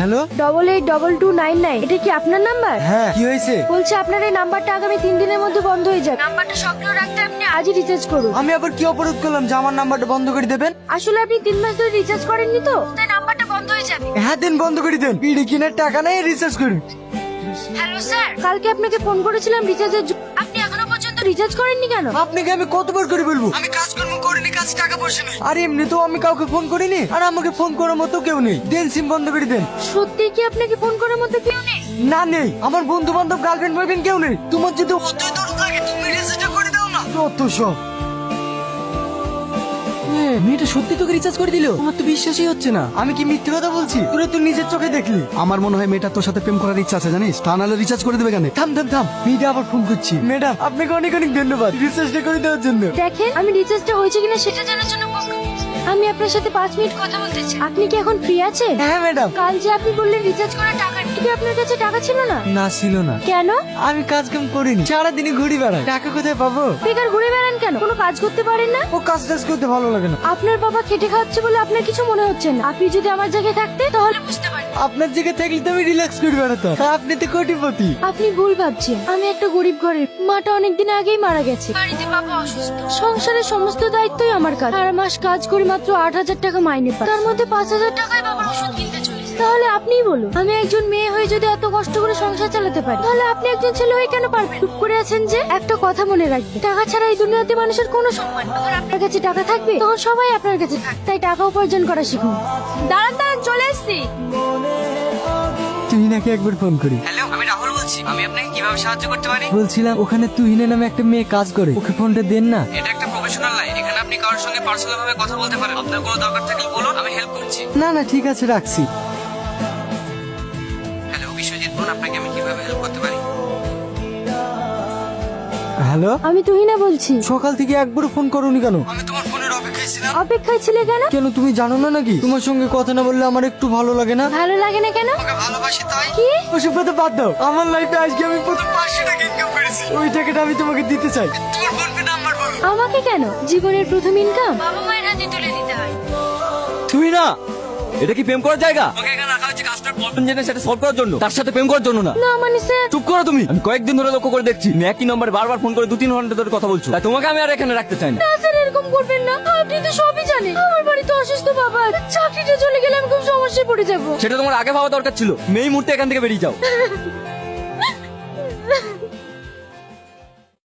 Hello 882299 এটা কি আপনার নাম্বার? হ্যাঁ কি হয়েছে? বলছি আপনার এই নাম্বারটা আগামী 3 দিনের মধ্যে বন্ধ হয়ে যাবে। নাম্বারটা সক্রিয় রাখতে আপনি আজই রিচার্জ করুন। আমি আবার কি অপরাধ করলাম যে আমার নাম্বারটা বন্ধ করে দেবেন? আসলে আপনি 3 মাস ধরে রিচার্জ করেননি তো, তাই নাম্বারটা বন্ধ হয়ে যাবে। হ্যাঁ দেন, বন্ধ করে দেন। বিড়ি কেনার টাকা নেই, রিচার্জ করুন। হ্যালো স্যার, কালকে আপনাকে ফোন করেছিলাম রিচার্জের জন্য। আপনি এখনো পর্যন্ত রিচার্জ করেননি কেন? আপনাকে আমি কতবার করে বলবো আমি কাজকর্ম করিনি, কাছে টাকা পয়সা নেই। আর এমনি তো আমি কাউকে ফোন করিনি, আর আমাকে ফোন করার মতো কেউ নেই। দেন সিম বন্ধ করে দেন। সত্যি কি আপনাকে ফোন করার মতো কেউ নেই? না নেই, আমার বন্ধু বান্ধব গার্লফ্রেন্ড বয়ফ্রেন্ড কেউ নেই। তোমার যদি অতই দরদ লাগে তুমি রিচার্জটা করে দাও না। যত সব মেয়েটা সত্যি তোকে রিচার্জ করে দিল? আমার তো বিশ্বাসই হচ্ছে না। আমি কি মিথ্যে কথা বলছি? তোরা তো নিজের চোখে দেখলি। আমার মনে হয় মেয়েটা তোর সাথে প্রেম করার ইচ্ছা আছে, জানিস? তা নাহলে রিচার্জ করে দেবে কেন? থাম থাম থাম, মেয়েটা আবার ফোন করছি। ম্যাডাম আপনাকে অনেক অনেক ধন্যবাদ রিচার্জটা করে দেওয়ার জন্য। দেখেন, আমি রিচার্জটা হয়েছে কিনা সেটা জানার জন্য ফোন করেছি। আমি আপনার সাথে 5 মিনিট কথা বলতে চাই। আপনি কি এখন ফ্রি আছেন? হ্যাঁ ম্যাডাম। কাল যে আপনি বললেন রিচার্জ করার টাকা নেই, কি আপনার কাছে টাকা ছিল না? না ছিল না। কেন? আমি কাজ কাম করিনি, সারাদিনই ঘুরি বেড়াই। টাকা কোথায় পাবো? বেকার ঘুরে বেড়ান কেন? কোনো কাজ করতে পারেন না? ও কাজ টাজ করতে ভালো লাগে না। আপনার বাবা খেটে খাওয়াচ্ছে বলে আপনার কিছু মনে হচ্ছে না। আপনি যদি আমার জায়গায় থাকতেন তাহলে বুঝতে পারতেন। আপনার জায়গায় থাকলে তো আমি রিল্যাক্স করে বেড়াতাম। আপনি তো কোটিপতি। আপনি ভুল ভাবছেন। আমি একটা গরিব ঘরের, মাটা অনেকদিন আগেই মারা গেছে। বাড়িতে বাবা অসুস্থ, সংসারের সমস্ত দায়িত্বই আমার কাছে। সারা মাস কাজ করে মাত্র 8,000 টাকা মাইনে পাই, তার মধ্যে 5,000 টাকায় বাবার ওষুধ কিনতে চলে যায়। তাহলে আপনিই বলুন, আমি একজন মেয়ে হয়ে যদি এত কষ্ট করে সংসার চালাতে পারি, তাহলে আপনি একজন ছেলে হয়ে কেন পারবেন? চুপ করে আছেন যে? একটা কথা মনে রাখবেন, টাকা ছাড়া এই দুনিয়াতে মানুষের কোনো সম্মান নেই। যখন আপনার কাছে টাকা থাকবে তখন সবাই আপনার কাছে থাকবে। তাই টাকা উপার্জন করা শিখুন। দাঁড়ান দাঁড়ান, চলে এসছি। তুই নাকি একবার ফোন করি। হ্যালো, আমি রাহুল বলছি। আমি আপনাকে কিভাবে সাহায্য করতে পারি? বলছিলাম ওখানে তুহিনে নামে একটা মেয়ে কাজ করে, ওকে ফোনটা দেন না। এটা একটা প্রফেশনাল লাইন, এখানে আপনি কারোর সঙ্গে পার্সোনাল ভাবে কথা বলতে পারেন। আপনার কোনো দরকার থাকলে বলুন, আমি হেল্প করছি। না না ঠিক আছে, রাখছি। হ্যালো, বিশ্বজিৎ বলুন, আপনাকে আমি কিভাবে হেল্প করতে পারি? হ্যালো, আমি তুহিনা বলছি। সকাল থেকে একবারও ফোন করোনি কেন? আমি তোমার ফোনের অপেক্ষায় ছিলাম। অপেক্ষায় ছিলে কেন? কেন তুমি জানো না নাকি তোমার সঙ্গে কথা না বললে আমার একটু ভালো লাগে না? ভালো লাগে না কেন? তোমাকে ভালোবাসি তাই। কি? ওসব কথা বাদ দাও। আমার লাইফে আজকে আমি প্রথম 500 টাকা ইনকাম করেছি, ওই টাকাটা আমি তোমাকে দিতে চাই। তোমার ফোন পে নাম্বার বলো। আমাকে কেন? জীবনের প্রথম ইনকাম বাবা মায়ের হাতে তুলে দিতে হয়। তুই না, এটা কি প্রেম করার জায়গা? ওকে এখানে রাখা হচ্ছে কাজটার প্রবলেম। জেনে সেটা সলভ করার জন্য, তার সাথে প্রেম করার জন্য না। না মানে স্যার, চুপ করো তুমি। আমি কয়েকদিন ধরে লক্ষ্য করে দেখছি তুমি একই নম্বরে বারবার ফোন করে 2-3 ঘন্টা ধরে কথা বলছো। তাই তোমাকে আমি আর এখানে রাখতে চাই না। না স্যার এরকম করবেন না। আপনি তো সবই জানেন, আমার বাড়িতে অসুস্থ বাবা, চাকরিটা চলে গেলে আমি খুব সমস্যায় পড়ে যাব। সেটা তোমার আগে ভাবা দরকার ছিল। তুমি এই মুহূর্তে এখান থেকে বেরিয়ে যাও।